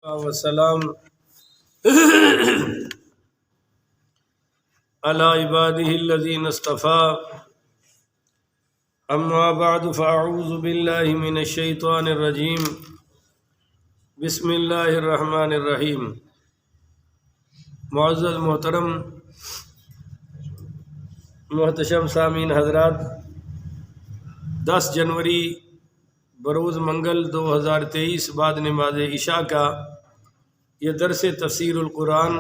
وسلام على عباده الذين اصطفى اما بعد فاعوذ بالله من الشيطان الرجيم بسم اللہ الرحمن الرحیم۔ معزز محترم محتشم سامعین حضرات، 10 جنوری بروز منگل 2023 بعد نماز عشاء کا یہ درس تفسیر القرآن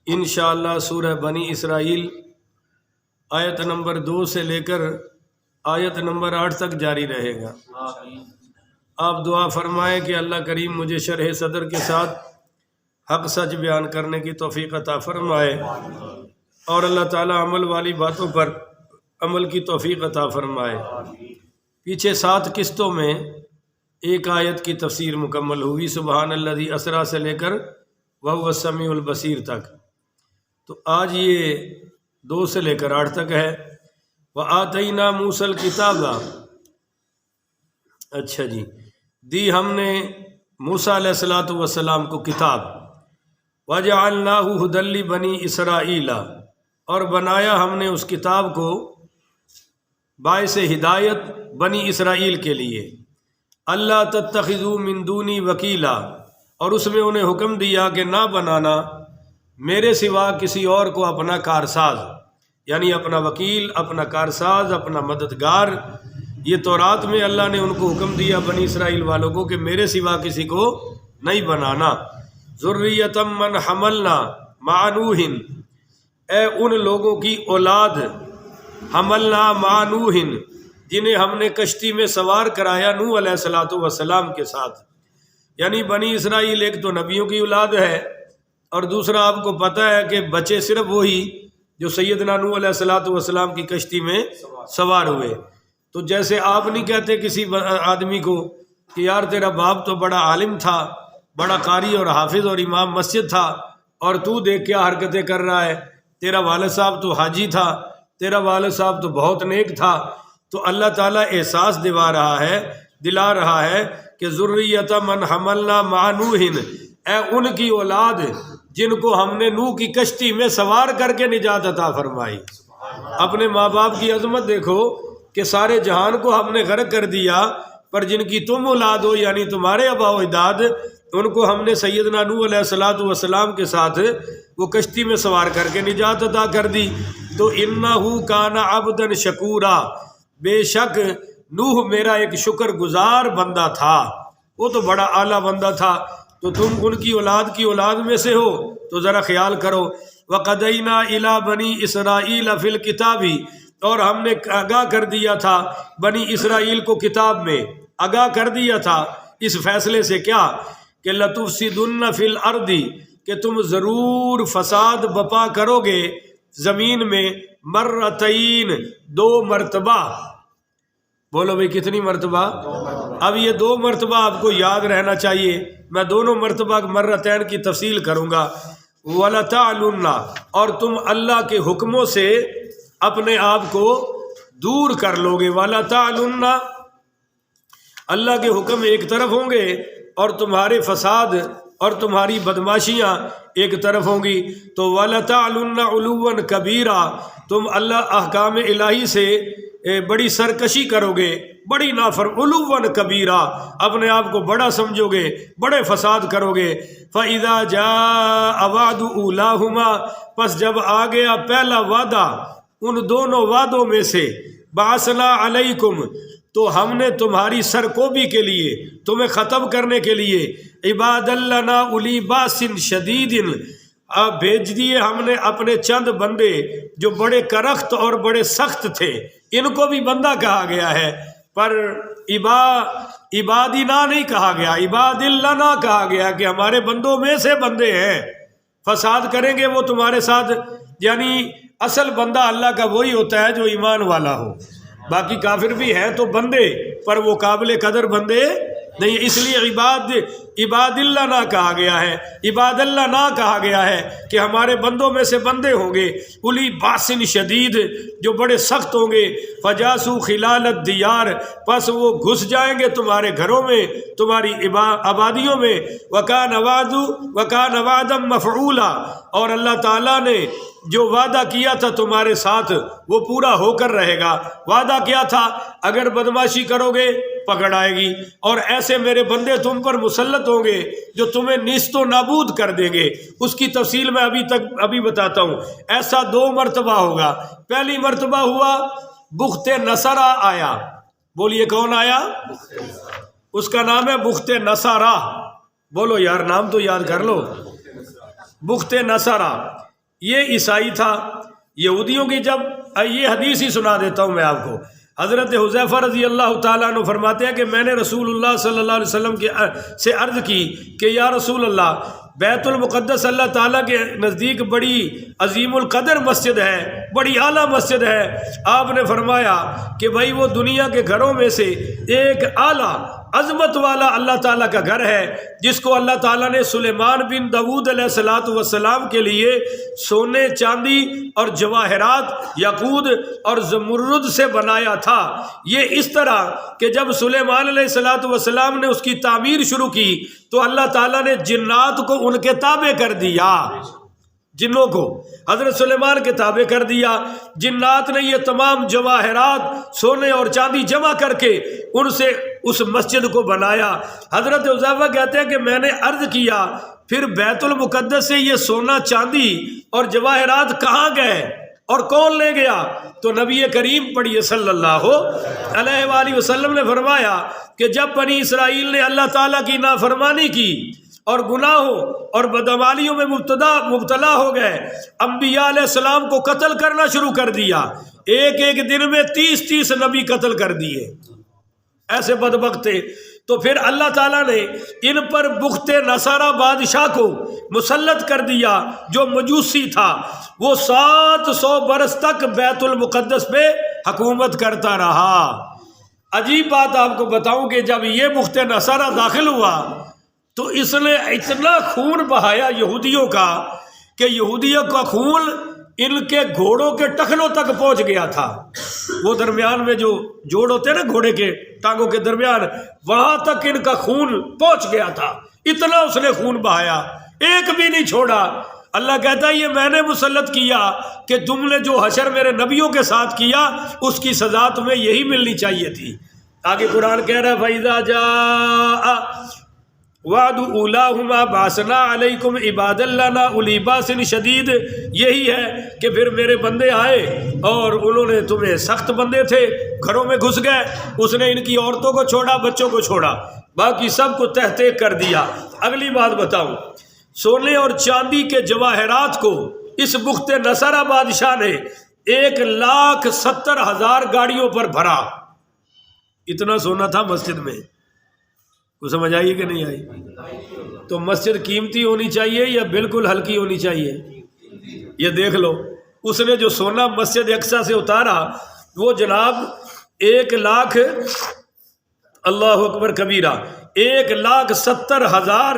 انشاءاللہ سورہ بنی اسرائیل آیت نمبر 2 سے لے کر آیت نمبر 8 تک جاری رہے گا۔ آپ دعا فرمائیں کہ اللہ کریم مجھے شرح صدر کے ساتھ حق سچ بیان کرنے کی توفیق عطا فرمائے، اور اللہ تعالی عمل والی باتوں پر عمل کی توفیق عطا فرمائے۔ پیچھے 7 قسطوں میں ایک آیت کی تفسیر مکمل ہوئی، سبحان الذی اسریٰ سے لے کر وہو السمیع البصیر تک۔ تو آج یہ 2 سے لے کر 8 تک ہے۔ وآتینا موسیٰ الکتاب، اچھا جی، دی ہم نے موسیٰ علیہ السلام کو کتاب۔ وجعلناہ ھدی لبنی اسرائیل، اور بنایا ہم نے اس کتاب کو باعث ہدایت بنی اسرائیل کے لیے۔ اللہ تتخذوا من دونی وکیلا، اور اس میں انہیں حکم دیا کہ نہ بنانا میرے سوا کسی اور کو اپنا کارساز، یعنی اپنا وکیل، اپنا کارساز، اپنا مددگار۔ یہ تورات میں اللہ نے ان کو حکم دیا بنی اسرائیل والوں کو کہ میرے سوا کسی کو نہیں بنانا۔ ذریۃ من حملنا مع نوح، اے ان لوگوں کی اولاد، حملنا مع نوح، جنہیں ہم نے کشتی میں سوار کرایا نوح علیہ السلام کے ساتھ۔ یعنی بنی اسرائیل ایک تو نبیوں کی اولاد ہے، اور دوسرا آپ کو پتہ ہے کہ بچے صرف وہی جو سیدنا نوح علیہ السلام کی کشتی میں سوار ہوئے۔ تو جیسے آپ نہیں کہتے کسی آدمی کو کہ یار تیرا باپ تو بڑا عالم تھا، بڑا قاری اور حافظ اور امام مسجد تھا، اور تو دیکھ کیا حرکتیں کر رہا ہے، تیرا والد صاحب تو حاجی تھا، تیرا والد صاحب تو بہت نیک تھا۔ تو اللہ تعالیٰ احساس دلا رہا ہے کہ ذریۃ من حملنا مع نوح، اے ان کی اولاد جن کو ہم نے نوح کی کشتی میں سوار کر کے نجات عطا فرمائی۔ اپنے ماں باپ کی عظمت دیکھو کہ سارے جہان کو ہم نے غرق کر دیا، پر جن کی تم اولاد ہو یعنی تمہارے آباء و اجداد، ان کو ہم نے سیدنا نوح علیہ السلام کے ساتھ وہ کشتی میں سوار کر کے نجات عطا کر دی۔ تو انہ کان عبدا شکورا، بے شک نوح میرا ایک شکر گزار بندہ تھا، وہ تو بڑا اعلیٰ بندہ تھا۔ تو تم ان کی اولاد میں سے ہو تو ذرا خیال کرو۔ وقضینا الی بنی اسرائیل فی الکتاب، اور ہم نے آگاہ کر دیا تھا بنی اسرائیل کو کتاب میں، آگاہ کر دیا تھا اس فیصلے سے کیا کہ لتفسدن فی الارض، کہ تم ضرور فساد بپا کرو گے زمین میں، مرتین، 2 مرتبہ۔ بولو بھئی کتنی مرتبہ؟ اب یہ 2 مرتبہ آپ کو یاد رہنا چاہیے، میں دونوں مرتبہ مرتین کی تفصیل کروں گا۔ وَلَتَعْلُنَّ، اور تم اللہ کے حکموں سے اپنے آپ کو دور کر لو گے۔ وَلَتَعْلُنَّ، اللہ کے حکم ایک طرف ہوں گے اور تمہارے فساد اور تمہاری بدماشیاں ایک طرف ہوں گی۔ تو وَلَتَعْلُنَّ عُلُوًّا كَبِيرًا، تم اللہ احکام الہی سے بڑی سرکشی کرو گے، بڑی عُلُوًّا كَبِيرًا، اپنے آپ کو بڑا سمجھو گے، بڑے فساد کرو گے۔ فَإِذَا جَاءَ وَعْدُ أُولَاهُمَا، پس جب آ گیا پہلا وعدہ ان دونوں وعدوں میں سے، بَعَثْنَا عَلَيْكُمْ، تو ہم نے تمہاری سرکوبی کے لیے، تمہیں ختم کرنے کے لیے، عباد لنا اولی باس شدید، بھیج دیے ہم نے اپنے چند بندے جو بڑے کرخت اور بڑے سخت تھے۔ ان کو بھی بندہ کہا گیا ہے، پر عبادنا نہیں کہا گیا، عباد لنا کہا گیا کہ ہمارے بندوں میں سے بندے ہیں، فساد کریں گے وہ تمہارے ساتھ۔ یعنی اصل بندہ اللہ کا وہی ہوتا ہے جو ایمان والا ہو، باقی کافر بھی ہیں تو بندے، پر وہ قابل قدر بندے نہیں، اس لیے عباد اللہ نہ کہا گیا ہے، عباد اللہ نہ کہا گیا ہے کہ ہمارے بندوں میں سے بندے ہوں گے الی باسن شدید، جو بڑے سخت ہوں گے، فجاسو خلال الدیار، پس وہ گھس جائیں گے تمہارے گھروں میں، تمہاری آبادیوں میں، وکان وعدا مفعولا، اور اللہ تعالیٰ نے جو وعدہ کیا تھا تمہارے ساتھ وہ پورا ہو کر رہے گا۔ وعدہ کیا تھا، اگر بدماشی کرو گے پکڑ آئے گی، اور ایسے میرے بندے تم پر مسلط ہوں گے جو تمہیں نیست و نابود کر دیں گے۔ اس کی تفصیل میں ابھی بتاتا ہوں۔ ایسا 2 مرتبہ ہوگا۔ پہلی مرتبہ ہوا بخت نصرہ آیا، بولیے کون آیا؟ اس کا نام ہے بخت نصرہ، بولو یار نام تو یاد کر لو۔ بخت نصرہ یہ عیسائی تھا، یہودیوں کی جب یہ حدیث ہی سنا دیتا ہوں میں آپ کو۔ حضرت حذیفہ رضی اللہ تعالیٰ عنہ فرماتے ہیں کہ میں نے رسول اللہ صلی اللہ علیہ وسلم سے عرض کی کہ یا رسول اللہ، بیت المقدس اللہ تعالیٰ کے نزدیک بڑی عظیم القدر مسجد ہے، بڑی اعلیٰ مسجد ہے۔ آپ نے فرمایا کہ بھائی وہ دنیا کے گھروں میں سے ایک اعلیٰ عظمت والا اللہ تعالیٰ کا گھر ہے، جس کو اللہ تعالیٰ نے سلیمان بن داؤد علیہ الصلوۃ والسلام کے لیے سونے، چاندی اور جواہرات، یاقوت اور زمرد سے بنایا تھا۔ یہ اس طرح کہ جب سلیمان علیہ الصلوۃ والسلام نے اس کی تعمیر شروع کی تو اللہ تعالیٰ نے جنات کو ان کے تابع کر دیا، جنوں کو حضرت سلیمان کے تابع کر دیا۔ جنات نے یہ تمام جواہرات، سونے اور چاندی جمع کر کے ان سے اس مسجد کو بنایا۔ حضرت حذیفہ کہتے ہیں کہ میں نے عرض کیا پھر بیت المقدس سے یہ سونا، چاندی اور جواہرات کہاں گئے اور کون لے گیا؟ تو نبی کریم پڑھیے صلی اللہ علیہ وآلہ وسلم نے فرمایا کہ جب بنی اسرائیل نے اللہ تعالیٰ کی نافرمانی کی اور گناہوں اور بدعمالیوں میں مبتلا ہو گئے، انبیاء علیہ السلام کو قتل کرنا شروع کر دیا۔ ایک دن میں 30 نبی قتل کر دیے، ایسے بدبخت تھے۔ تو پھر اللہ تعالیٰ نے ان پر بخت نصارہ بادشاہ کو مسلط کر دیا جو مجوسی تھا۔ وہ 700 برس تک بیت المقدس پہ حکومت کرتا رہا۔ عجیب بات آپ کو بتاؤں کہ جب یہ بخت نصارہ داخل ہوا تو اس نے اتنا خون بہایا یہودیوں کا کہ یہودیوں کا خون ان کے گھوڑوں کے ٹخنوں تک پہنچ گیا تھا۔ وہ درمیان میں جو جوڑ ہوتے ہیں نا گھوڑے کے ٹانگوں کے درمیان، وہاں تک ان کا خون پہنچ گیا تھا۔ اتنا اس نے خون بہایا، ایک بھی نہیں چھوڑا۔ اللہ کہتا ہے یہ میں نے مسلط کیا کہ تم نے جو حشر میرے نبیوں کے ساتھ کیا اس کی سزا تمہیں یہی ملنی چاہیے تھی۔ آگے قرآن کہہ رہا ہے فَإِذَا جَاءَ وعد اولاہما باسنا علیکم عباد اللہ اولی باس شدید۔ یہی ہے کہ پھر میرے بندے آئے اور انہوں نے تمہیں سخت بندے تھے، گھروں میں گھس گئے، اس نے ان کی عورتوں کو چھوڑا، بچوں کو چھوڑا، باقی سب کو تہتے کر دیا۔ اگلی بات بتاؤں، سونے اور چاندی کے جواہرات کو اس بخت نصارہ بادشاہ نے 1,70,000 گاڑیوں پر بھرا۔ اتنا سونا تھا مسجد میں، کو سمجھ آئی کہ نہیں آئی؟ تو مسجد قیمتی ہونی چاہیے یا بالکل ہلکی ہونی چاہیے؟ یہ دیکھ لو، اس نے جو سونا مسجد اقصیٰ سے اتارا وہ جناب 1,00,000، اللہ اکبر کبیرہ، 1,70,000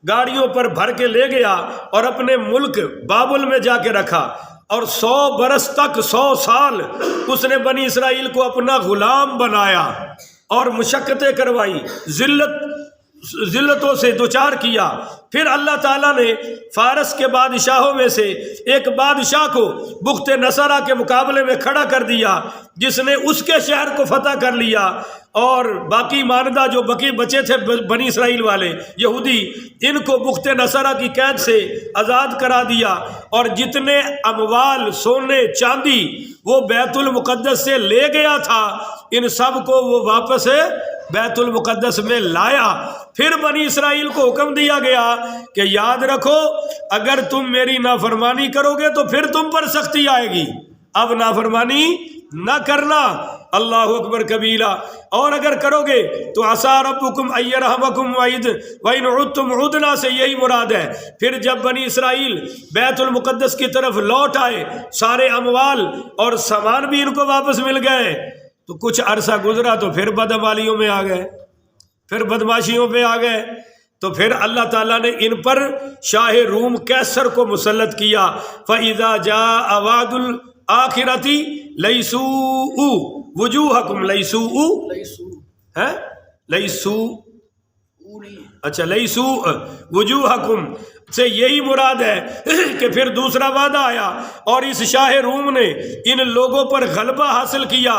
گاڑیوں پر بھر کے لے گیا اور اپنے ملک بابل میں جا کے رکھا، اور 100 برس تک 100 سال اس نے بنی اسرائیل کو اپنا غلام بنایا اور مشقتیں کروائی، ذلتوں سے دوچار کیا۔ پھر اللہ تعالیٰ نے فارس کے بادشاہوں میں سے ایک بادشاہ کو بخت نصارہ کے مقابلے میں کھڑا کر دیا، جس نے اس کے شہر کو فتح کر لیا، اور باقی ماندہ جو بچے تھے بنی اسرائیل والے یہودی، ان کو بخت نصارہ کی قید سے آزاد کرا دیا، اور جتنے اموال، سونے، چاندی وہ بیت المقدس سے لے گیا تھا ان سب کو وہ واپس بیت المقدس میں لایا۔ پھر بنی اسرائیل کو حکم دیا گیا کہ یاد رکھو اگر تم میری نافرمانی کرو گے تو پھر تم پر سختی آئے گی، اب نافرمانی نہ کرنا، اللہ اکبر کبیرہ، اور اگر کرو گے تو عسیٰ ربکم ان یرحمکم وَإِنْ عُدْتُمْ عُدْنَا سے یہی مراد ہے۔ پھر جب بنی اسرائیل بیت المقدس کی طرف لوٹ آئے، سارے اموال اور سامان بھی ان کو واپس مل گئے، تو کچھ عرصہ گزرا تو پھر بدعمالیوں میں آ گئے۔ پھر بدماشیوں پہ آ گئے، تو پھر اللہ تعالیٰ نے ان پر شاہ روم کیسر کو مسلط کیا۔ فَإِذَا جَاءَ وَعْدُ الْآخِرَةِ لَيْسُوءُ وُجُوهَكُمْ لَيْسُوءُ وُجُوهَكُمْ سے یہی مراد ہے کہ پھر دوسرا وعدہ آیا اور اس شاہ روم نے ان لوگوں پر غلبہ حاصل کیا،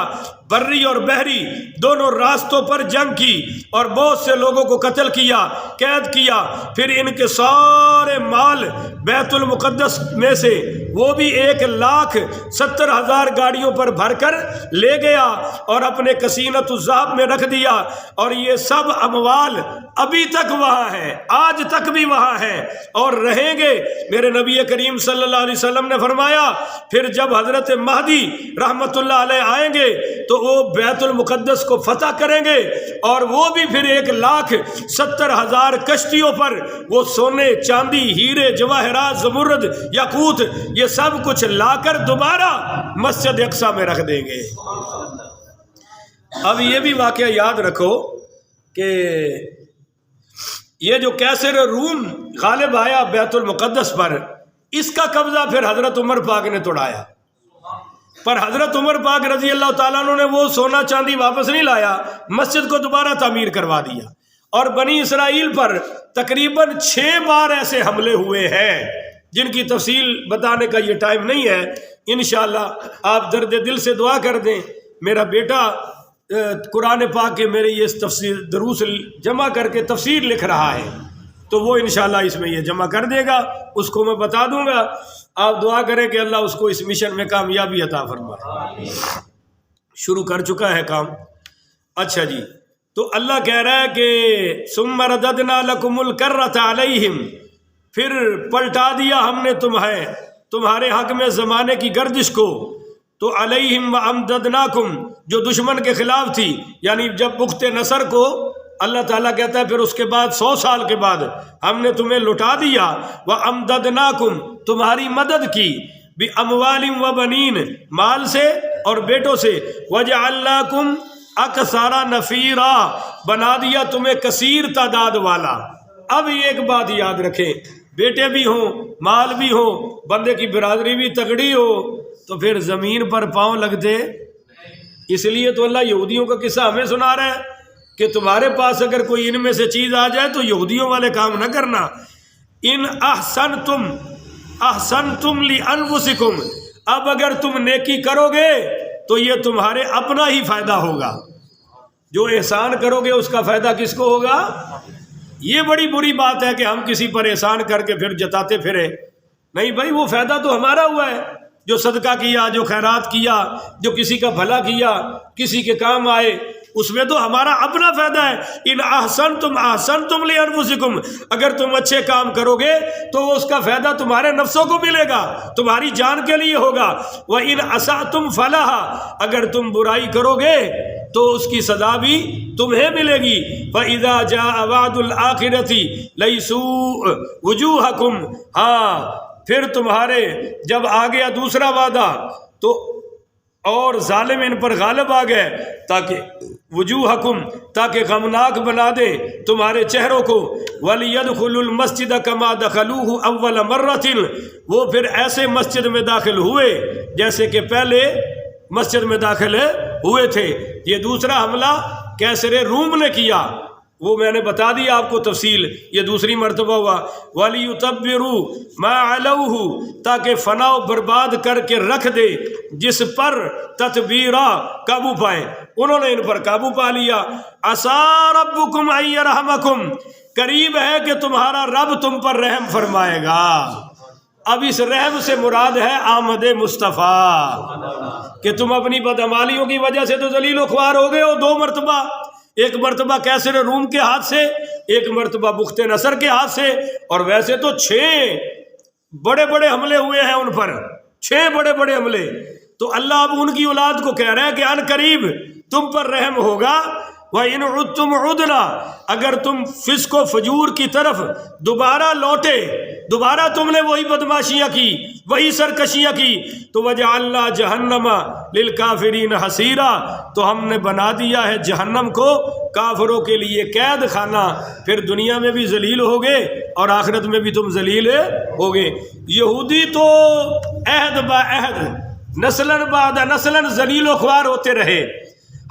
بری اور بحری دونوں راستوں پر جنگ کی اور بہت سے لوگوں کو قتل کیا، قید کیا، پھر ان کے سارے مال بیت المقدس میں سے وہ بھی 1,70,000 گاڑیوں پر بھر کر لے گیا اور اپنے کسینۃ الذہب میں رکھ دیا، اور یہ سب اموال ابھی تک وہاں ہے، آج تک بھی وہاں ہے اور رہیں گے۔ میرے نبی کریم صلی اللہ علیہ وسلم نے فرمایا پھر جب حضرت مہدی رحمت اللہ علیہ آئیں گے تو وہ بیت المقدس کو فتح کریں گے، اور وہ بھی پھر 1,70,000 کشتیوں پر وہ سونے چاندی ہیرے جواہرات زمرد یاقوت یہ سب کچھ لا کر دوبارہ مسجد اقصی میں رکھ دیں گے۔ اب یہ بھی واقعہ یاد رکھو کہ یہ جو کیسر روم غالب آیا بیت المقدس پر، اس کا قبضہ پھر حضرت عمر پاک نے توڑایا، پر حضرت عمر پاک رضی اللہ تعالیٰ عنہ نے وہ سونا چاندی واپس نہیں لایا، مسجد کو دوبارہ تعمیر کروا دیا۔ اور بنی اسرائیل پر تقریباً 6 بار ایسے حملے ہوئے ہیں جن کی تفصیل بتانے کا یہ ٹائم نہیں ہے، انشاءاللہ آپ درد دل سے دعا کر دیں۔ میرا بیٹا قرآن پاک کے میرے یہ تفسیر دروس جمع کر کے تفسیر لکھ رہا ہے، تو وہ انشاءاللہ اس میں یہ جمع کر دے گا، اس کو میں بتا دوں گا۔ آپ دعا کریں کہ اللہ اس کو اس مشن میں کامیابی عطا فرمائے۔ شروع کر چکا ہے کام۔ اچھا جی، تو اللہ کہہ رہا ہے کہ ثم رددنا لکم الکرۃ علیہم، پھر پلٹا دیا ہم نے تمہارے حق میں زمانے کی گردش کو، تو علیہم وامددناکم جو دشمن کے خلاف تھی، یعنی جب بخت نصر کو اللہ تعالیٰ کہتا ہے پھر اس کے بعد 100 سال کے بعد ہم نے تمہیں لٹا دیا، وامددناکم تمہاری مدد کی، باموال و بنین مال سے اور بیٹوں سے، وجعلناکم اکثر نفیرا بنا دیا تمہیں کثیر تعداد والا۔ اب ایک بات یاد رکھیں، بیٹے بھی ہوں مال بھی ہو، بندے کی برادری بھی تگڑی ہو، تو پھر زمین پر پاؤں لگتے۔ اس لیے تو اللہ یہودیوں کا قصہ ہمیں سنا رہا ہے کہ تمہارے پاس اگر کوئی ان میں سے چیز آ جائے تو یہودیوں والے کام نہ کرنا۔ ان احسنتم لانفسکم، اب اگر تم نیکی کرو گے تو یہ تمہارے اپنا ہی فائدہ ہوگا، جو احسان کرو گے اس کا فائدہ کس کو ہوگا؟ یہ بڑی بری بات ہے کہ ہم کسی پر احسان کر کے پھر جتاتے پھرے، نہیں بھائی، وہ فائدہ تو ہمارا ہوا ہے، جو صدقہ کیا، جو خیرات کیا، جو کسی کا بھلا کیا، کسی کے کام آئے، اس میں تو ہمارا اپنا فائدہ ہے۔ ان احسنتم لانفسکم، اگر تم اچھے کام کرو گے تو اس کا فائدہ تمہارے نفسوں کو ملے گا، تمہاری جان کے لیے ہوگا۔ وَإِنْ أَسَأْتُمْ فَلَهَا، اگر تم برائی کرو گے تو اس کی سزا بھی تمہیں ملے گی۔ فَإِذَا جَاءَ وَعْدُ الْآخِرَةِ لَيْسُوءُ وُجُوهَكُمْ، ہاں پھر تمہارے جب آ گیا دوسرا وعدہ تو اور ظالم ان پر غالب آ گئے، تاکہ وجوہکم تاکہ غمناک بنا دے تمہارے چہروں کو، وَلِيَدْخُلُوا الْمَسْجِدَ كَمَا دَخَلُوهُ أَوَّلَ مَرَّةٍ، وہ پھر ایسے مسجد میں داخل ہوئے جیسے کہ پہلے مسجد میں داخل ہوئے تھے۔ یہ دوسرا حملہ کیسر روم نے کیا، وہ میں نے بتا دیا آپ کو تفصیل، یہ دوسری مرتبہ ہوا۔ وَلِيُتَبِّرُوا مَا عَلَوْهُ، تاکہ فنا و برباد کر کے رکھ دے جس پر تتبیرا قابو پائیں، انہوں نے ان پر قابو پا لیا۔ عَسَىٰ رَبُّكُمْ أَن يَرْحَمَكُمْ، قریب ہے کہ تمہارا رب تم پر رحم فرمائے گا۔ اب اس رحم سے مراد ہے آمد مصطفیٰ، کہ تم اپنی بدعمالیوں کی وجہ سے تو ذلیل و خوار ہو گئے ہو 2 مرتبہ، ایک مرتبہ کیسر روم کے ہاتھ سے، ایک مرتبہ بخت نصر کے ہاتھ سے، اور ویسے تو 6 بڑے بڑے حملے ہوئے ہیں ان پر، 6 بڑے بڑے حملے۔ تو اللہ اب ان کی اولاد کو کہہ رہا ہے کہ ان قریب تم پر رحم ہوگا۔ وَإِنْ عُدْتُمْ عُدْنَا، اگر تم فسق و فجور کی طرف دوبارہ لوٹے دوبارہ تم نے وہی بدماشیاں کی، وہی سرکشیاں کی، تو وجعلنا جہنم للکافرین حصیرا، تو ہم نے بنا دیا ہے جہنم کو کافروں کے لیے قید خانہ، پھر دنیا میں بھی ذلیل ہوگے اور آخرت میں بھی تم ذلیل ہوگے۔ یہودی تو عہد با عہد، نسلاً بعد نسلاً ذلیل و خوار ہوتے رہے۔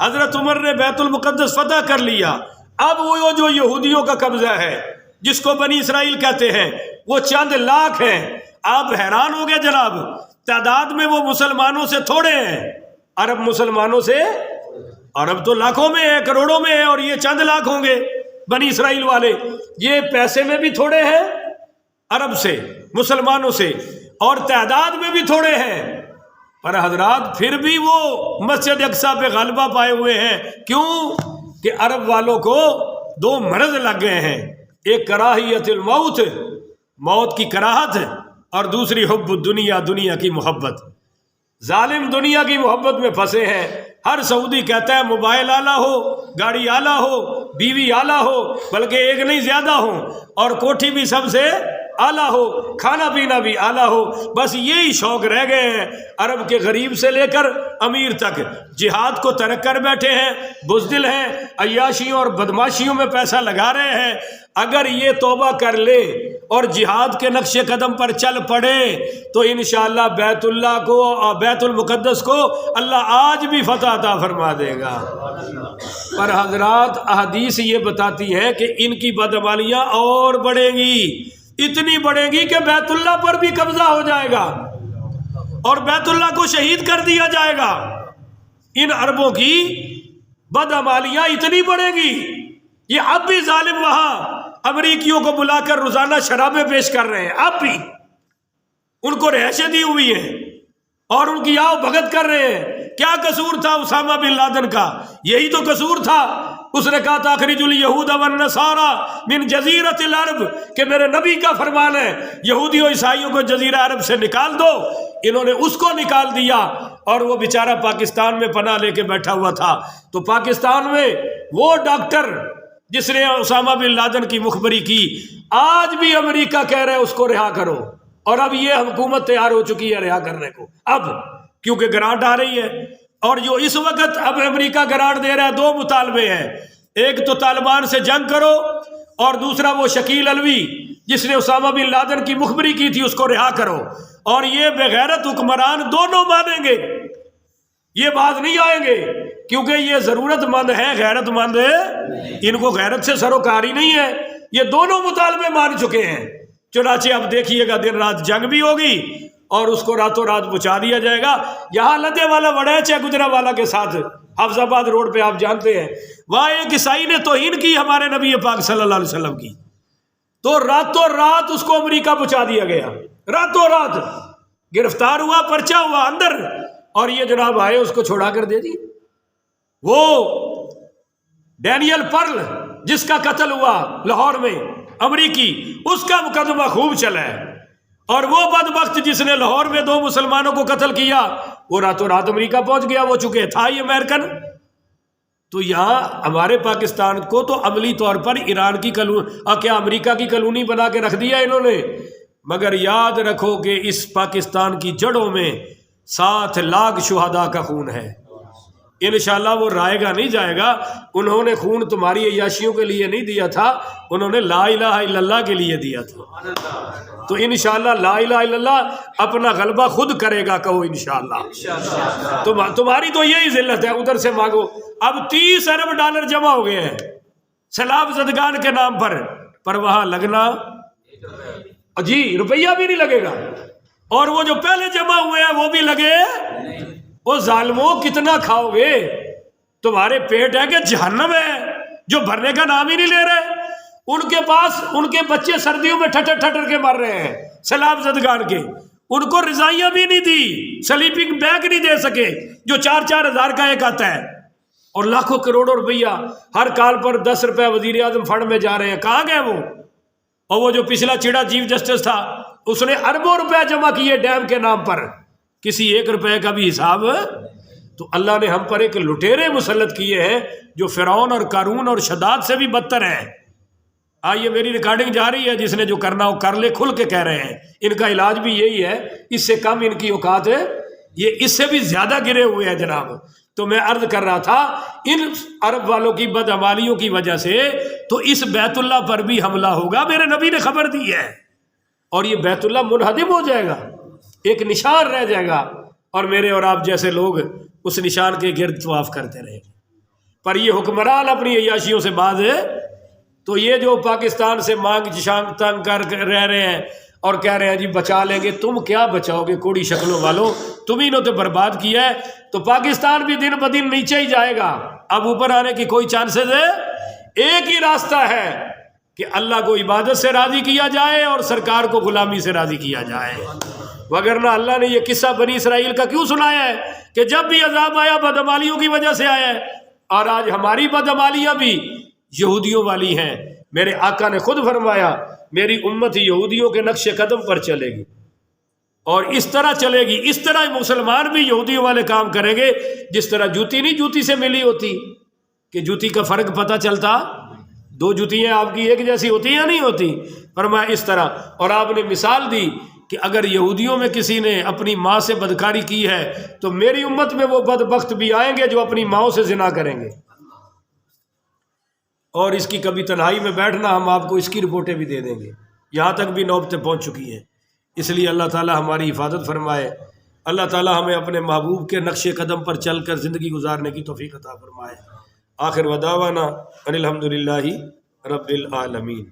حضرت عمر نے بیت المقدس فتح کر لیا، اب وہ جو یہودیوں کا قبضہ ہے جس کو بنی اسرائیل کہتے ہیں وہ چند لاکھ ہیں۔ آپ حیران ہو گئے جناب، تعداد میں وہ مسلمانوں سے تھوڑے ہیں، عرب مسلمانوں سے، عرب تو لاکھوں میں ہیں، کروڑوں میں ہیں، اور یہ چند لاکھ ہوں گے بنی اسرائیل والے۔ یہ پیسے میں بھی تھوڑے ہیں عرب سے، مسلمانوں سے، اور تعداد میں بھی تھوڑے ہیں، پر حضرات پھر بھی وہ مسجد اقصیٰ پہ غلبہ پائے ہوئے ہیں۔ کیوں کہ عرب والوں کو دو مرض لگ گئے ہیں، ایک کراہیت الموت، موت کی کراہت، اور دوسری حب الدنیا، دنیا کی محبت۔ ظالم دنیا کی محبت میں پھنسے ہیں۔ ہر سعودی کہتا ہے موبائل اعلیٰ ہو، گاڑی اعلیٰ ہو، بیوی اعلیٰ ہو، بلکہ ایک نہیں زیادہ ہوں، اور کوٹھی بھی سب سے اعلیٰ ہو، کھانا پینا بھی اعلیٰ ہو۔ بس یہی شوق رہ گئے ہیں عرب کے غریب سے لے کر امیر تک۔ جہاد کو ترک کر بیٹھے ہیں، بزدل ہیں، عیاشیوں اور بدماشیوں میں پیسہ لگا رہے ہیں۔ اگر یہ توبہ کر لے اور جہاد کے نقش قدم پر چل پڑے تو انشاءاللہ بیت اللہ کو، بیت المقدس کو اللہ آج بھی فتح عطا فرما دے گا۔ پر حضرات احادیث یہ بتاتی ہے کہ ان کی بدعمالیاں اور بڑھیں گی، اتنی بڑھیں گی کہ بیت اللہ پر بھی قبضہ ہو جائے گا اور بیت اللہ کو شہید کر دیا جائے گا۔ ان عربوں کی بدعمالیاں اتنی بڑھیں گی، یہ اب بھی ظالم وہاں امریکیوں کو بلا کر روزانہ شرابیں پیش کر رہے ہیں، اب بھی ان کو رہائشیں دی ہوئی ہیں اور ان کی آؤ بھگت کر رہے ہیں۔ کیا قصور تھا اسامہ بن لادن کا؟ یہی تو قصور تھا، اس نے کہا تخرج الیہود والنصارى من جزیرۃ العرب، کہ میرے نبی کا فرمان ہے یہودی و عیسائیوں کو جزیرہ عرب سے نکال دو۔ انہوں نے اس کو نکال دیا اور وہ بیچارہ پاکستان میں پناہ لے کے بیٹھا ہوا تھا۔ تو پاکستان میں وہ ڈاکٹر جس نے اسامہ بن لادن کی مخبری کی، آج بھی امریکہ کہہ رہا ہے اس کو رہا کرو، اور اب یہ حکومت تیار ہو چکی ہے رہا کرنے کو، اب کیونکہ گرانٹ آ رہی ہے۔ اور جو اس وقت اب امریکہ گرانٹ دے رہا ہے، دو مطالبے ہیں، ایک تو طالبان سے جنگ کرو، اور دوسرا وہ شکیل علوی جس نے اسامہ بن لادن کی مخبری کی تھی اس کو رہا کرو۔ اور یہ بغیرت حکمران دونوں مانیں گے، یہ بات نہیں آئیں گے، کیونکہ یہ ضرورت مند ہے، غیرت مند ہے، ان کو غیرت سے سروکاری نہیں ہے۔ یہ دونوں مطالبے مان چکے ہیں، چنانچہ اب دیکھیے گا دن رات جنگ بھی ہوگی اور اس کو راتوں رات بچا دیا جائے گا۔ یہاں لدے والا وڑیچ ہے گجرا والا کے ساتھ، حفظ آباد روڈ پہ آپ جانتے ہیں، وہاں ایک عیسائی نے توہین کی ہمارے نبی پاک صلی اللہ علیہ وسلم کی، تو راتوں رات اس کو امریکہ بچا دیا گیا، راتوں رات گرفتار ہوا، پرچہ ہوا اندر، اور یہ جناب آئے اس کو چھوڑا کر دے دی۔ وہ ڈینیل پرل جس کا قتل ہوا لاہور میں، امریکی، اس کا مقدمہ خوب چلا ہے، اور وہ بدبخت جس نے لاہور میں 2 مسلمانوں کو قتل کیا وہ راتوں رات امریکہ پہنچ گیا، وہ چونکہ تھا ہی امریکن۔ تو یہاں ہمارے پاکستان کو تو عملی طور پر ایران کی کیا امریکہ کی کالونی بنا کے رکھ دیا انہوں نے، مگر یاد رکھو کہ اس پاکستان کی جڑوں میں 7 لاکھ شہداء کا خون ہے، انشاءاللہ وہ رائے گا نہیں جائے گا۔ انہوں نے خون تمہاری عیاشیوں کے لیے نہیں دیا تھا، انہوں نے لا الہ الا اللہ کے لیے دیا تھا۔ تو انشاءاللہ لا الہ الا اللہ اپنا غلبہ خود کرے گا، کہو انشاءاللہ۔ تمہاری تو یہی ذلت ہے، ادھر سے مانگو۔ اب 30 ارب ڈالر جمع ہو گئے ہیں سیلاب زدگان کے نام پر وہاں لگنا جی روپیہ بھی نہیں لگے گا، اور وہ جو پہلے جمع ہوئے ہیں وہ بھی لگے۔ وہ ظالموں کتنا کھاؤ گے؟ تمہارے پیٹ ہے کہ جہنم ہے جو بھرنے کا نام ہی نہیں لے رہے۔ ان کے پاس ان کے بچے سردیوں میں ٹھٹر ٹھٹر کے مر رہے ہیں سیلاب زدگان کے، ان کو رضائیاں بھی نہیں دی، سلیپنگ بیگ نہیں دے سکے جو 4-4 ہزار کا ایک آتا ہے، اور لاکھوں کروڑوں روپیہ ہر کال پر 10 روپے وزیر اعظم فنڈ میں جا رہے ہیں، کہاں گئے وہ؟ اور وہ جو پچھلا چیڑا چیف جسٹس تھا اس نے اربوں روپے جمع کیے ڈیم کے نام پر، کسی 1 روپے کا بھی حساب۔ تو اللہ نے ہم پر ایک لٹیرے مسلط کیے ہیں جو فرعون اور قارون اور شداد سے بھی بدتر ہیں۔ یہ میری ریکارڈنگ جا رہی ہے، جس نے جو کرنا ہو کر لے، کھل کے کہہ رہے ہیں، ان کا علاج بھی یہی ہے، اس سے کم ان کی اوقات ہے، یہ اس سے بھی زیادہ گرے ہوئے ہیں جناب۔ تو میں عرض کر رہا تھا ان عرب والوں کی بدعمالیوں کی وجہ سے تو اس بیت اللہ پر بھی حملہ ہوگا، میرے نبی نے خبر دی ہے، اور یہ بیت اللہ منہدم ہو جائے گا، ایک نشان رہ جائے گا، اور میرے اور آپ جیسے لوگ اس نشان کے گرد طواف کرتے رہیں گے۔ پر یہ حکمران اپنی عیاشیوں سے باز ہے، تو یہ جو پاکستان سے مانگ چشانگ تنگ کر رہ رہے ہیں اور کہہ رہے ہیں جی بچا لیں گے، تم کیا بچاؤ گے کوڑی شکلوں والوں، تمہیں نے تو برباد کیا ہے۔ تو پاکستان بھی دن بدن نیچے ہی جائے گا، اب اوپر آنے کی کوئی چانسز ہے؟ ایک ہی راستہ ہے کہ اللہ کو عبادت سے راضی کیا جائے اور سرکار کو غلامی سے راضی کیا جائے، وگرنہ اللہ نے یہ قصہ بنی اسرائیل کا کیوں سنایا ہے کہ جب بھی عذاب آیا بدعمالیوں کی وجہ سے آیا ہے، اور آج ہماری بدعمالیاں بھی یہودیوں والی ہیں۔ میرے آقا نے خود فرمایا میری امت یہودیوں کے نقش قدم پر چلے گی، اور اس طرح چلے گی، اس طرح مسلمان بھی یہودیوں والے کام کریں گے، جس طرح جوتی نہیں جوتی سے ملی ہوتی کہ جوتی کا فرق پتہ چلتا، دو جوتیاں آپ کی ایک جیسی ہوتی یا نہیں ہوتی، فرمایا اس طرح۔ اور آپ نے مثال دی کہ اگر یہودیوں میں کسی نے اپنی ماں سے بدکاری کی ہے تو میری امت میں وہ بدبخت بھی آئیں گے جو اپنی ماؤں سے زنا کریں گے، اور اس کی کبھی تنہائی میں بیٹھنا، ہم آپ کو اس کی رپورٹیں بھی دے دیں گے، یہاں تک بھی نوبتیں پہنچ چکی ہیں۔ اس لیے اللہ تعالی ہماری حفاظت فرمائے، اللہ تعالی ہمیں اپنے محبوب کے نقش قدم پر چل کر زندگی گزارنے کی توفیق عطا فرمائے۔ آخر ودعوانا ان الحمدللہ رب العالمین۔